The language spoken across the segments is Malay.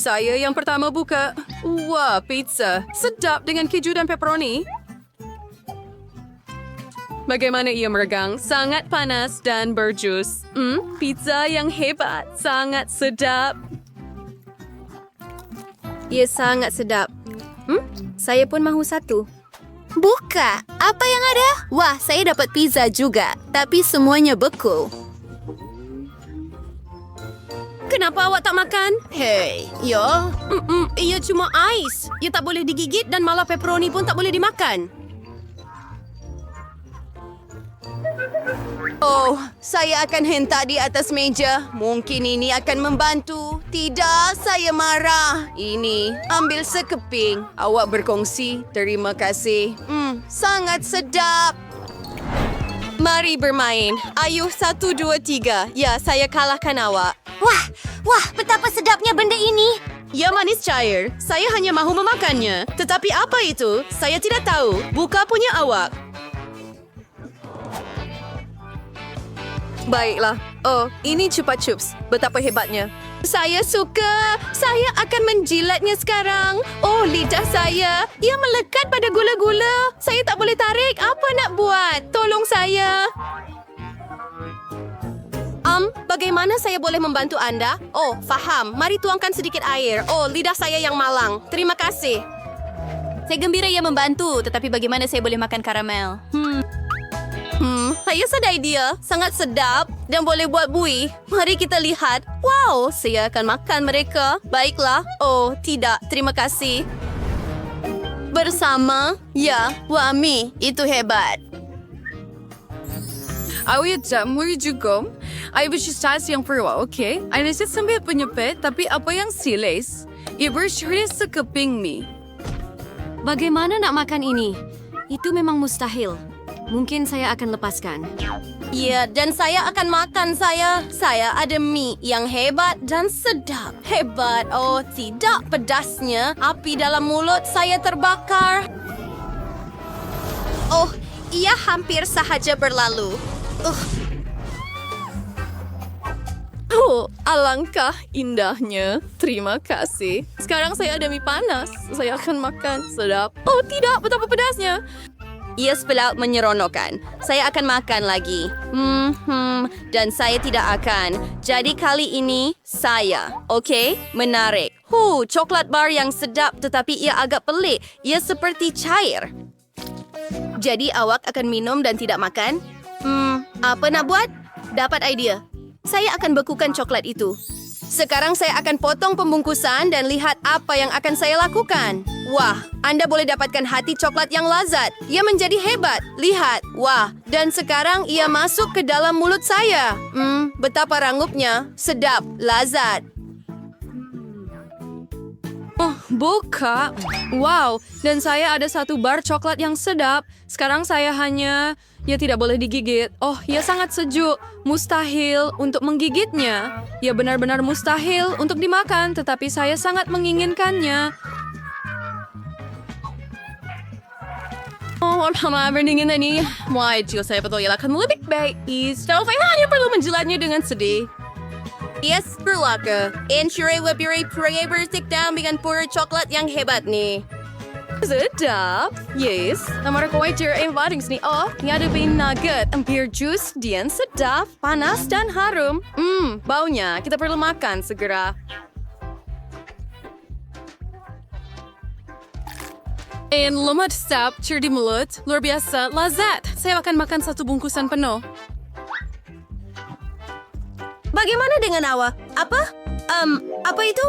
Saya yang pertama buka. Wah, pizza. Sedap dengan keju dan pepperoni. Bagaimana ia meregang? Sangat panas dan berjus. Pizza yang hebat. Sangat sedap. Ia sangat sedap. Saya pun mahu satu. Buka! Apa yang ada? Wah, saya dapat pizza juga. Tapi semuanya beku. Kenapa awak tak makan? Hei, ya. Ia cuma ais. Ia tak boleh digigit dan malah pepperoni pun tak boleh dimakan. Oh, saya akan hentak di atas meja. Mungkin ini akan membantu. Tidak, saya marah. Ini, ambil sekeping. Awak berkongsi. Terima kasih. Sangat sedap. Mari bermain. Ayuh 1, 2, 3. Ya, saya kalahkan awak. Wah, betapa sedapnya benda ini. Ya manis cair. Saya hanya mahu memakannya. Tetapi apa itu? Saya tidak tahu. Buka punya awak. Baiklah. Oh, ini Chupa Chups. Betapa hebatnya. Saya suka. Saya akan menjilatnya sekarang. Oh, lidah saya. Ia melekat pada gula-gula. Saya tak boleh tarik. Apa nak buat? Tolong saya. Bagaimana saya boleh membantu anda? Oh, faham. Mari tuangkan sedikit air. Oh, lidah saya yang malang. Terima kasih. Saya gembira ia membantu, tetapi bagaimana saya boleh makan karamel? Saya sedai dia. Sangat sedap dan boleh buat bui. Mari kita lihat. Wow, saya akan makan mereka. Baiklah. Oh, tidak. Terima kasih. Bersama? Ya, Wami. Itu hebat. Muri juga. Ay bersistas yang perwa, okay? Ay nasit sambil penyepit, tapi apa yang siles? Ia bersyukur sekeping mie. Bagaimana nak makan ini? Itu memang mustahil. Mungkin saya akan lepaskan. Ya, dan saya akan makan saya. Saya ada mie yang hebat dan sedap. Hebat. Oh, tidak pedasnya. Api dalam mulut saya terbakar. Oh, ia hampir sahaja berlalu. Oh, alangkah indahnya. Terima kasih. Sekarang saya ada mie panas. Saya akan makan. Sedap. Oh, tidak. Betapa pedasnya. Ia sebelah menyeronokkan. Saya akan makan lagi. Dan saya tidak akan. Jadi kali ini, saya. Okey? Menarik. Coklat bar yang sedap tetapi ia agak pelik. Ia seperti cair. Jadi awak akan minum dan tidak makan? Apa nak buat? Dapat idea. Saya akan bekukan coklat itu. Sekarang saya akan potong pembungkusan dan lihat apa yang akan saya lakukan. Wah, anda boleh dapatkan hati coklat yang lazat. Ia menjadi hebat. Lihat. Wah, dan sekarang ia masuk ke dalam mulut saya. Betapa rangupnya. Sedap. Lazat. Oh, buka. Wow, dan saya ada satu bar coklat yang sedap. Sekarang saya hanya... ia tidak boleh digigit. Oh, ia sangat sejuk. Mustahil untuk menggigitnya. Ia benar-benar mustahil untuk dimakan, tetapi saya sangat menginginkannya. Oh, lama berdingin ini. Wah, jika saya betul akan lebih baik. Setahu saya hanya perlu menjilatnya dengan sedih. Yes, berlaku. Ensure lebih pray bersikdam dengan pura coklat yang hebat nih. Sedap. Yes. Namara ko ay yang paling sini. Oh, ini ada bean nugget. Ampir juice, dian sedap, panas dan harum. Baunya. Kita perlu makan segera. And lemat sedap, di mulut. Luar biasa, lazat. Saya akan makan satu bungkusan penuh. Bagaimana dengan awak? Apa itu?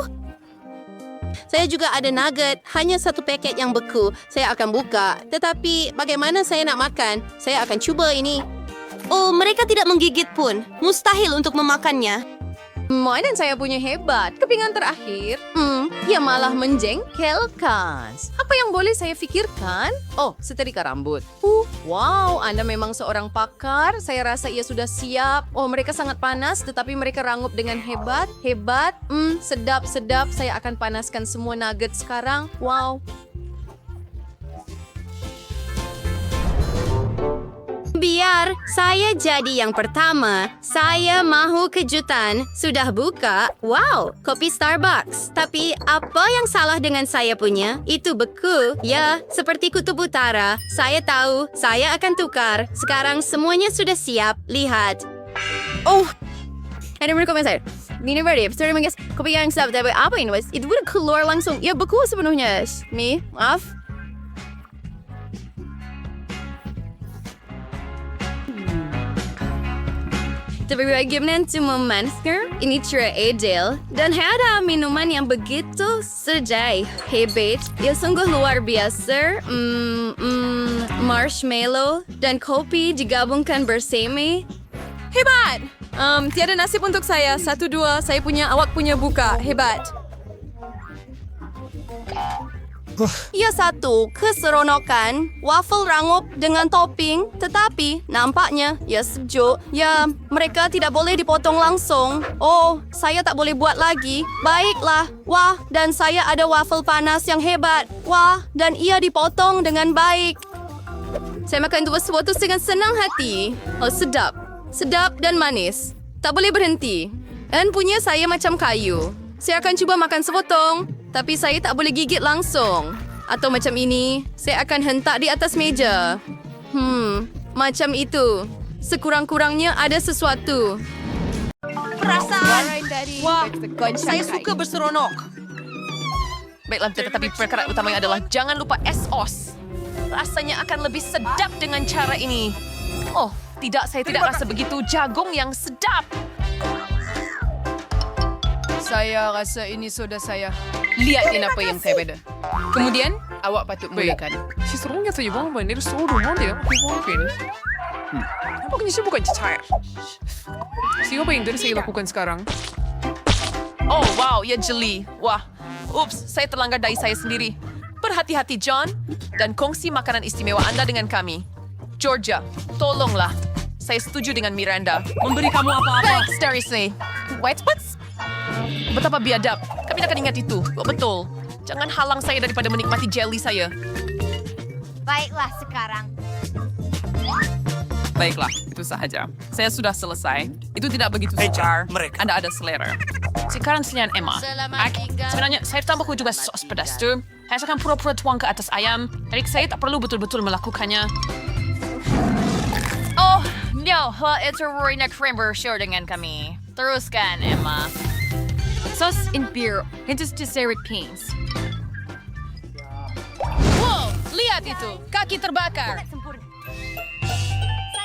Saya juga ada nugget, hanya satu paket yang beku. Saya akan buka. Tetapi bagaimana saya nak makan? Saya akan cuba ini. Oh, mereka tidak menggigit pun. Mustahil untuk memakannya. Dan saya punya hebat. Kepingan terakhir. Ia malah menjengkelkan. Apa yang boleh saya fikirkan? Oh, setrika rambut. Wow, Anda memang seorang pakar. Saya rasa ia sudah siap. Oh, mereka sangat panas, tetapi mereka rangup dengan hebat. Hebat. Sedap-sedap. Saya akan panaskan semua nugget sekarang. Wow. Biar saya jadi yang pertama. Saya mahu kejutan. Sudah buka? Wow, kopi Starbucks. Tapi apa yang salah dengan saya punya? Itu beku. Ya, seperti kutub utara. Saya tahu, saya akan tukar. Sekarang semuanya sudah siap. Lihat. Oh, ada mereka komentar. Nina Verdi, sorry menggas kopi yang sedap, tapi apa ini was? Itu udah keluar langsung. Ya beku sepenuhnya. Mi, maaf. Tapi bagaimana cuma masker? Ini Cira Adele. Dan ada minuman yang begitu sedai. Hebat. Ya sungguh luar biasa. Marshmallow dan kopi digabungkan bersama. Hebat! Tiada nasib untuk saya. 1, 2, saya punya, awak punya buka. Hebat. Ya satu, keseronokan, waffle rangup dengan topping, tetapi nampaknya ya sejuk. Ya, mereka tidak boleh dipotong langsung. Oh, saya tak boleh buat lagi. Baiklah. Wah, dan saya ada waffle panas yang hebat. Wah, dan ia dipotong dengan baik. Saya makan dua sesuatu dengan senang hati. Oh, sedap. Sedap dan manis. Tak boleh berhenti. Dan punya saya macam kayu. Saya akan cuba makan sepotong, tapi saya tak boleh gigit langsung. Atau macam ini, saya akan hentak di atas meja. Macam itu. Sekurang-kurangnya ada sesuatu. Perasaan. Wah, saya suka berseronok. Baiklah, tetapi perkara utamanya adalah jangan lupa es-os. Rasanya akan lebih sedap dengan cara ini. Oh, tidak, saya tidak rasa begitu. Jagung yang sedap. Saya rasa ini soda saya. Lihatin apa yang saya beda. Kemudian, awak patut mulakan. Seseorang saya bang dari seorang dia mungkin. Nampaknya saya bukan cair. Siapa yang tadi saya lakukan sekarang? Oh, wow, ya jeli. Wah, ups, saya terlanggar dai saya sendiri. Berhati-hati, John. Dan kongsi makanan istimewa Anda dengan kami. Georgia, tolonglah. Saya setuju dengan Miranda. Memberi kamu apa-apa. Thanks, seriously. Wait, what? Betapa biadab. Kami akan ingat itu. Oh, betul. Jangan halang saya daripada menikmati jelly saya. Baiklah sekarang. Baiklah, itu sahaja. Saya sudah selesai. Itu tidak begitu sukar. Anda ada selera. Sekarang silihan Emma. Sebenarnya, saya tambah juga sos pedas tu. Saya akan pura-pura tuang ke atas ayam. Jadi saya tak perlu betul-betul melakukannya. Oh, no. Itu Rory na cream share dengan kami. Teruskan, Emma. Sauce in beer. Hints to syrup beans. Wow, lihat itu. Kaki terbakar.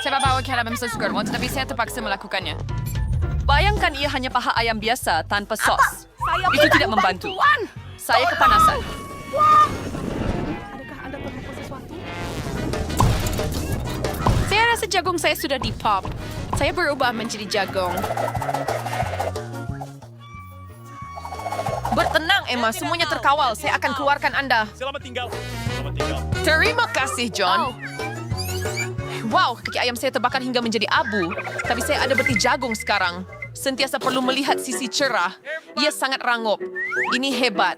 Saya bawa ke dalam sesuatu, tetapi saya terpaksa melakukannya. Bayangkan ia hanya paha ayam biasa tanpa sos. Itu tidak membantu. Saya kepanasan. Saya rasa jagung saya sudah di-pop. Saya berubah menjadi jagung. Bertenang, Emma. Semuanya terkawal. Saya akan keluarkan Anda. Selamat tinggal. Selamat tinggal. Terima kasih, John. Wow, kaki ayam saya terbakar hingga menjadi abu. Tapi saya ada beti jagung sekarang. Sentiasa perlu melihat sisi cerah. Ia sangat rangup. Ini hebat.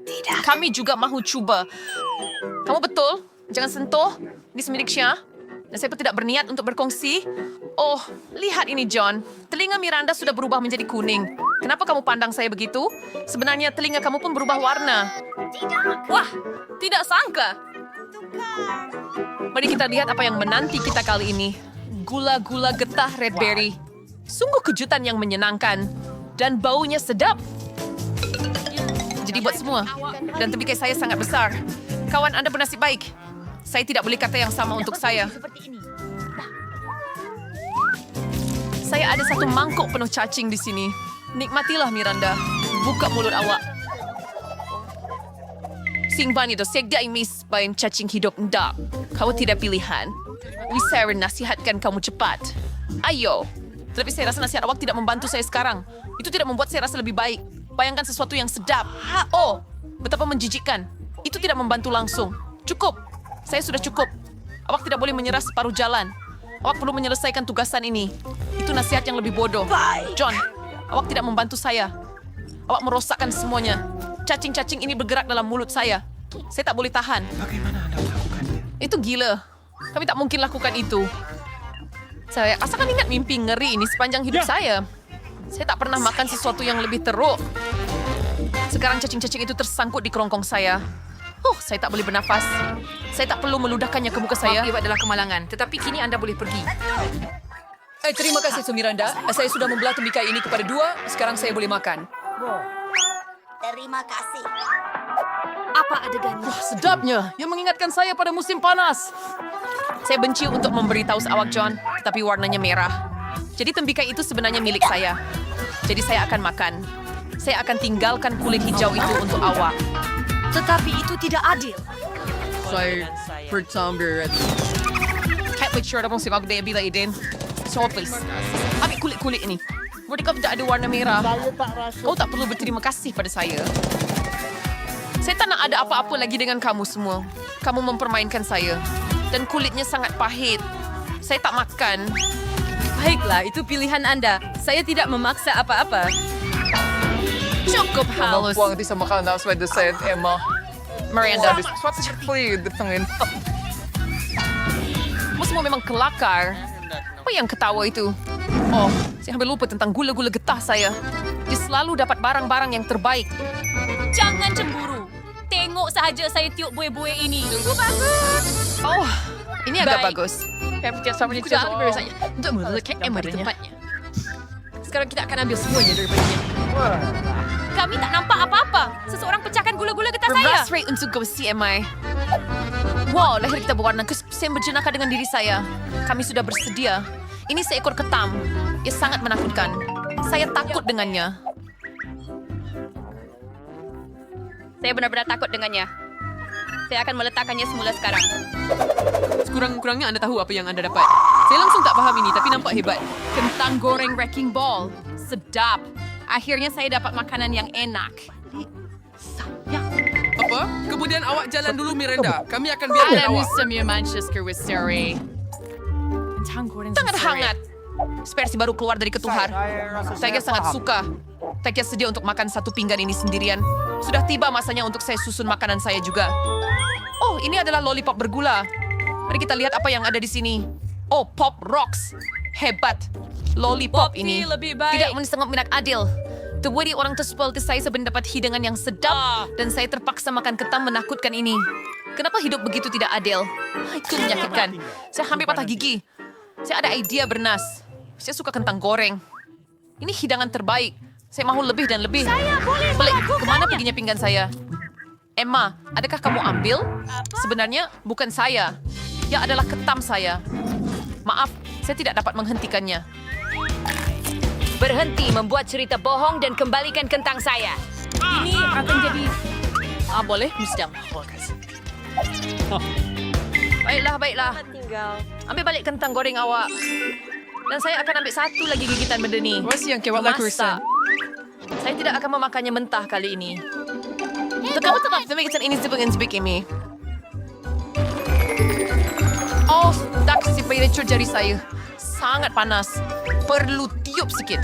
Tidak. Kami juga mahu cuba. Kamu betul? Jangan sentuh. Ini semilik Syah. Dan saya pun tidak berniat untuk berkongsi. Oh, lihat ini, John. Telinga Miranda sudah berubah menjadi kuning. Kenapa kamu pandang saya begitu? Sebenarnya telinga kamu pun berubah warna. Wah, tidak sangka. Mari kita lihat apa yang menanti kita kali ini. Gula-gula getah red berry. Sungguh kejutan yang menyenangkan. Dan baunya sedap. Jadi buat semua. Dan tebikai saya sangat besar. Kawan Anda bernasib baik. Saya tidak boleh kata yang sama untuk saya. Saya ada satu mangkuk penuh cacing di sini. Nikmatilah, Miranda. Buka mulut awak. Singban itu sekda imis bayan cacing hidup endak. Kau tidak pilihan. Saya nasihatkan kamu cepat. Ayo. Tapi saya rasa nasihat awak tidak membantu saya sekarang. Itu tidak membuat saya rasa lebih baik. Bayangkan sesuatu yang sedap. Oh, betapa menjijikkan. Itu tidak membantu langsung. Cukup. Saya sudah cukup. Awak tidak boleh menyerah separuh jalan. Awak perlu menyelesaikan tugasan ini. Itu nasihat yang lebih bodoh. John, awak tidak membantu saya. Awak merosakkan semuanya. Cacing-cacing ini bergerak dalam mulut saya. Saya tak boleh tahan. Bagaimana Anda melakukannya? Itu gila. Kami tak mungkin lakukan itu. Saya asalkan ingat mimpi ngeri ini sepanjang hidup saya. Saya tak pernah makan sesuatu yang lebih teruk. Sekarang cacing-cacing itu tersangkut di kerongkong saya. Saya tak boleh bernafas. Saya tak perlu meludahkannya ke muka saya. Itu adalah kemalangan, tetapi kini Anda boleh pergi. Terima kasih, Sumiranda. Saya sudah membelah tembikar ini kepada 2. Sekarang saya boleh makan. Terima kasih. Wah, sedapnya. Yang mengingatkan saya pada musim panas. Saya benci untuk memberitahu seawak John, tetapi warnanya merah. Jadi tembikar itu sebenarnya milik saya. Jadi saya akan makan. Saya akan tinggalkan kulit hijau itu untuk awak. Tetapi itu tidak adil. Saya pertama. Can't make sure abang sibag dia bila Eden. So please. Ambil kulit-kulit ini. Berarti kau tidak ada warna merah. Kau tak perlu berterima kasih pada saya. Saya tak nak ada apa-apa lagi dengan kamu semua. Kamu mempermainkan saya. Dan kulitnya sangat pahit. Saya tak makan. Baiklah, itu pilihan Anda. Saya tidak memaksa apa-apa. Cukup, Halus. Buang di sama kanan swede saya Emma. Miranda. Suatu seperti ditengin. Kamu semua memang kelakar. Apa yang ketawa itu? Saya hampir lupa tentang gula-gula getah saya. Dia selalu dapat barang-barang yang terbaik. Jangan cemburu. Tengok sahaja saya tiup buih-buih ini. Ini agak Baik. bagus. Aku dah ambil saja untuk melekat Emma di tempatnya. Sekarang kita akan ambil semuanya daripadanya. Kami tak nampak apa-apa. Seseorang pecahkan gula-gula getah saya. Reverse rate untuk gosip Emma. Wow, leher kita berwarna saya berjenaka dengan diri saya. Kami sudah bersedia. Ini seekor ketam. Ia sangat menakutkan. Saya takut dengannya. Saya benar-benar takut dengannya. Saya akan meletakkannya semula sekarang. Sekurang-kurangnya Anda tahu apa yang Anda dapat. Saya langsung tak faham ini, tapi nampak hebat. Kentang goreng wrecking ball. Sedap. Akhirnya saya dapat makanan yang enak. Apa? Kemudian awak jalan dulu, Miranda. Kami akan biarkan awak. Manchester with Surrey. Sangat hangat. Seperti baru keluar dari ketuhar. Saya sangat suka. Saya sedia untuk makan satu pinggan ini sendirian. Sudah tiba masanya untuk saya susun makanan saya juga. Ini adalah lollipop bergula. Mari kita lihat apa yang ada di sini. Pop Rocks. Hebat. Lollipop ini. lebih baik. Tidak sangat minat adil. Terbuat orang seperti saya sebenarnya dapat hidangan yang sedap dan saya terpaksa makan ketam menakutkan ini. Kenapa hidup begitu tidak adil? Itu menyakitkan. Saya hampir patah gigi. Saya ada idea bernas. Saya suka kentang goreng. Ini hidangan terbaik. Saya mahu lebih dan lebih. Saya boleh melakukannya. Kemana perginya pinggan saya? Emma, adakah kamu ambil? Sebenarnya bukan saya. Yang adalah ketam saya. Maaf, saya tidak dapat menghentikannya. Berhenti membuat cerita bohong dan kembalikan kentang saya. Ini akan jadi... Boleh? Mesti. Baiklah. Ambil balik kentang goreng awak. Dan saya akan ambil satu lagi gigitan benda ni. Masih yang kewat lah, Masak. Saya tidak akan memakannya mentah kali ini. Kamu tetap demikian ini sebik ini. Tak sepeda jari saya. Sangat panas. Perlu tiup sikit.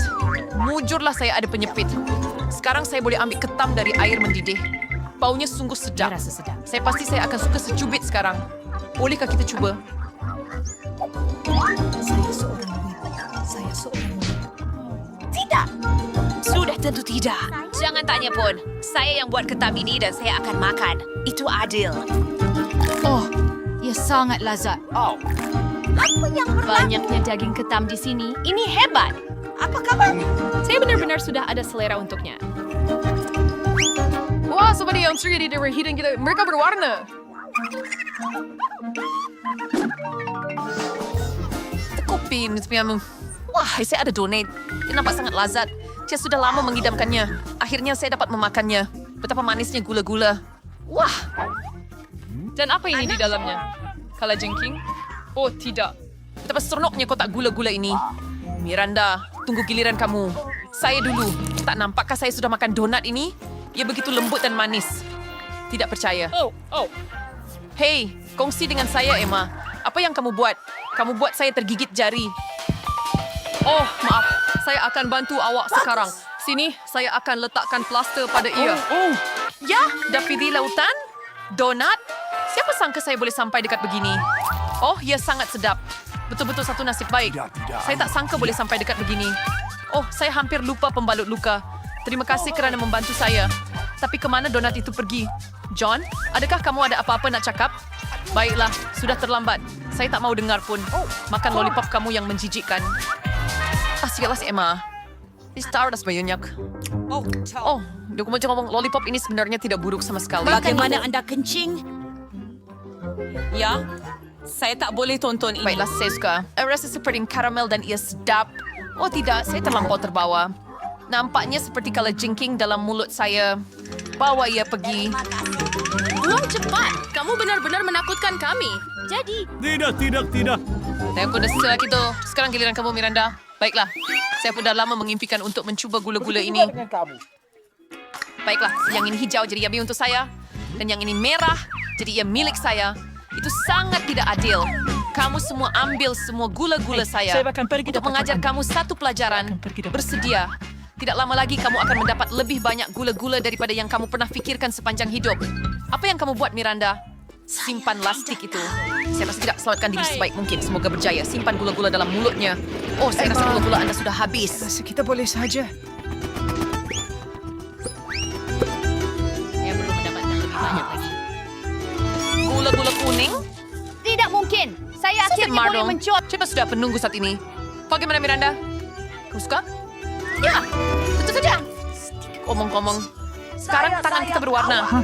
Mujurlah saya ada penyepit. Sekarang saya boleh ambil ketam dari air mendidih. Baunya sungguh sedap. Saya pasti saya akan suka secubit sekarang. Bolehkah kita cuba? Tidak. Sudah tentu tidak. Jangan tanya pun. Saya yang buat ketam ini dan saya akan makan. Itu adil. Ia sangat lazat. Apa yang banyaknya daging ketam di sini? Ini hebat. Apa kabar? Saya benar-benar sudah ada selera untuknya. Wah, seperti yang terjadi dari hidung kita. Mereka berwarna. Tekupin. Wah, saya ada donate. Dia nampak sangat lazat. Saya sudah lama mengidamkannya. Akhirnya saya dapat memakannya. Betapa manisnya gula-gula. Wah, Dan apa ini di dalamnya? Kalajengking? Oh, tidak. betapa seronoknya kotak gula-gula ini. Miranda, tunggu giliran kamu. Saya dulu. Tak nampakkah saya sudah makan donat ini? Ia begitu lembut dan manis. Tidak percaya. Hei, kongsi dengan saya, Emma. Apa yang kamu buat? Kamu buat saya tergigit jari. Oh, maaf. Saya akan bantu awak sekarang. Sini, saya akan letakkan plaster pada ia. Ya, dah pilih lautan? Donat? Siapa sangka saya boleh sampai dekat begini? Oh, ya sangat sedap. Betul-betul satu nasib baik. Saya tak sangka boleh sampai dekat begini. Oh, saya hampir lupa pembalut luka. Terima kasih kerana membantu saya. Tapi kemana donat itu pergi? John, adakah kamu ada apa-apa nak cakap? Baiklah, sudah terlambat. Saya tak mau dengar pun. Makan lollipop kamu yang menjijikkan. Sialah si Emma. Stardust banyak. Oh, dia macam ngomong lollipop ini sebenarnya tidak buruk sama sekali. Bagaimana Anda kencing? Ya, saya tak boleh tonton ini. Baiklah, saya suka. Rasa seperti karamel dan ia sedap. Oh tidak, saya terlampau terbawa. Nampaknya seperti kalajengking dalam mulut saya. Bawa ia pergi. Buang cepat. Kamu benar-benar menakutkan kami. Jadi, Tidak. Saya kuda selak itu. Sekarang giliran kamu, Miranda. Baiklah, saya pun dah lama mengimpikan untuk mencuba gula-gula ini. Baiklah, yang ini hijau jadi ia untuk saya. Dan yang ini merah jadi ia milik saya. Itu sangat tidak adil. Kamu semua ambil semua gula-gula saya. Untuk mengajar kamu satu pelajaran. Bersedia. Tidak lama lagi kamu akan mendapat lebih banyak gula-gula daripada yang kamu pernah fikirkan sepanjang hidup. Apa yang kamu buat, Miranda? Simpan lastik itu. Saya pasti tidak selamatkan diri sebaik mungkin. Semoga berjaya. Simpan gula-gula dalam mulutnya. Oh, saya rasa gula-gula Anda sudah habis. Kita boleh saja. Saya perlu mendapatkan lebih banyak lagi. Gula-gula kuning? tidak mungkin. Saya Sakit akhirnya boleh Mardong. mencuat. Siapa sudah penunggu saat ini? Bagaimana, Miranda? Kamu suka? Ya, tentu saja. Omong-omong. Sekarang tangan kita berwarna.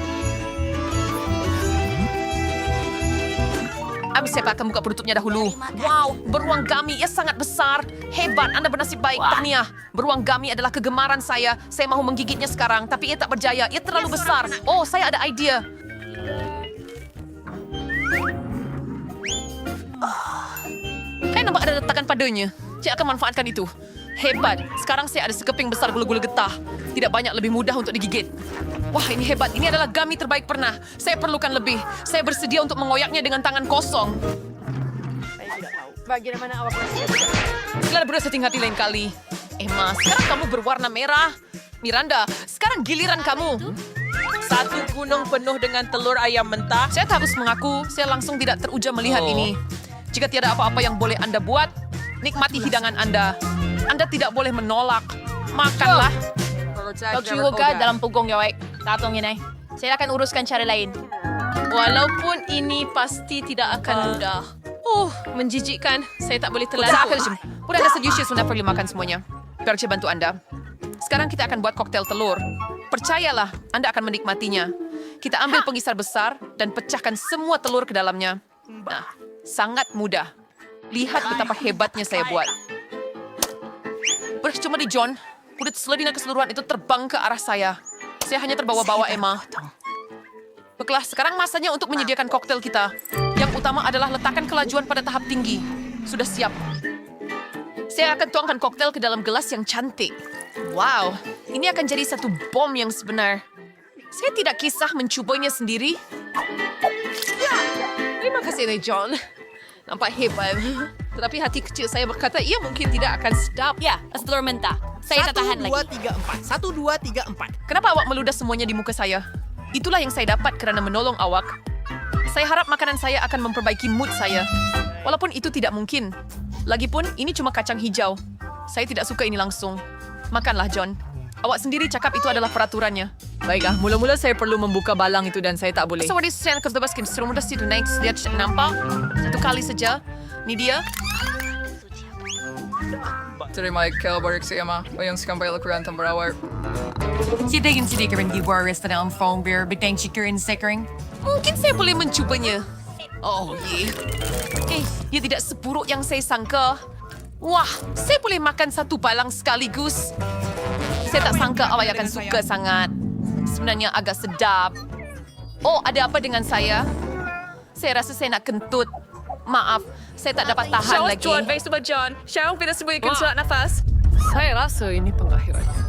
Abis saya akan buka penutupnya dahulu. Wow, beruang gami. Ia sangat besar. Hebat, Anda bernasib baik. Tahniah. Beruang gami adalah kegemaran saya. Saya mahu menggigitnya sekarang, tapi ia tak berjaya. Ia terlalu besar. Oh, saya ada idea. Saya nampak ada letakan padanya. Saya akan manfaatkan itu. Hebat. Sekarang saya ada sekeping besar gula-gula getah. Tidak banyak lebih mudah untuk digigit. Wah, ini hebat. Ini adalah gami terbaik pernah. Saya perlukan lebih. Saya bersedia untuk mengoyaknya dengan tangan kosong. Bagaimana awak rasa? Sila berasa hati lain kali. Emma, sekarang kamu berwarna merah. Miranda, sekarang giliran kamu. Satu gunung penuh dengan telur ayam mentah. Saya harus mengaku, saya langsung tidak teruja melihat ini. Jika tiada apa-apa yang boleh Anda buat, nikmati hidangan Anda. Anda tidak boleh menolak. Makanlah. Kau juga dalam pugong Yowek. Tatong ini. Saya akan uruskan cara lain. Walaupun ini pasti tidak akan mudah. Menjijikkan. Saya tak boleh telan. Udah Anda serius sudah perlu makan semuanya. Biar saya bantu Anda. Sekarang kita akan buat koktail telur. Percayalah, Anda akan menikmatinya. Kita ambil penggisar besar dan pecahkan semua telur ke dalamnya. Nah, sangat mudah. Lihat betapa hebatnya saya buat. Cuma di John, kulit seledina keseluruhan itu terbang ke arah saya. Saya hanya terbawa-bawa, Emma. Baiklah, sekarang masanya untuk menyediakan koktail kita. Yang utama adalah letakkan kelajuan pada tahap tinggi. Sudah siap. Saya akan tuangkan koktail ke dalam gelas yang cantik. Wow, ini akan jadi satu bom yang sebenar. Saya tidak kisah mencobanya sendiri. Terima kasih, John. Nampak hebat. Tetapi hati kecil saya berkata, ia mungkin tidak akan sedap. Ya, telur mentah. Saya tak tahan lagi. 1, 2, 3, 4. Kenapa awak meludah semuanya di muka saya? Itulah yang saya dapat kerana menolong awak. Saya harap makanan saya akan memperbaiki mood saya. Walaupun itu tidak mungkin. Lagipun, ini cuma kacang hijau. Saya tidak suka ini langsung. Makanlah, John. Awak sendiri cakap itu adalah peraturannya. Baiklah, mula-mula saya perlu membuka balang itu dan saya tak boleh. So, what is Sen Kozlobaskin? Serum mudah situ next. Lihat nampak? Satu kali saja. Ni dia. Terima kasih barik sa Emma. O yung sikampay lakuran ng barawar. Sidagin rin di Boris na ang phone beer, bitang chikarin sekering. Mungkin saya boleh mencubanya. Oh, ia tidak seburuk yang saya sangka. Wah, saya boleh makan satu balang sekaligus. Saya tak sangka awak akan suka sangat. Sebenarnya agak sedap. Oh, ada apa dengan saya? Saya rasa saya nak kentut. Maaf, saya tak dapat tahan lagi. John. Syarong tidak sembunyikan surat nafas. Saya rasa ini pengakhirannya.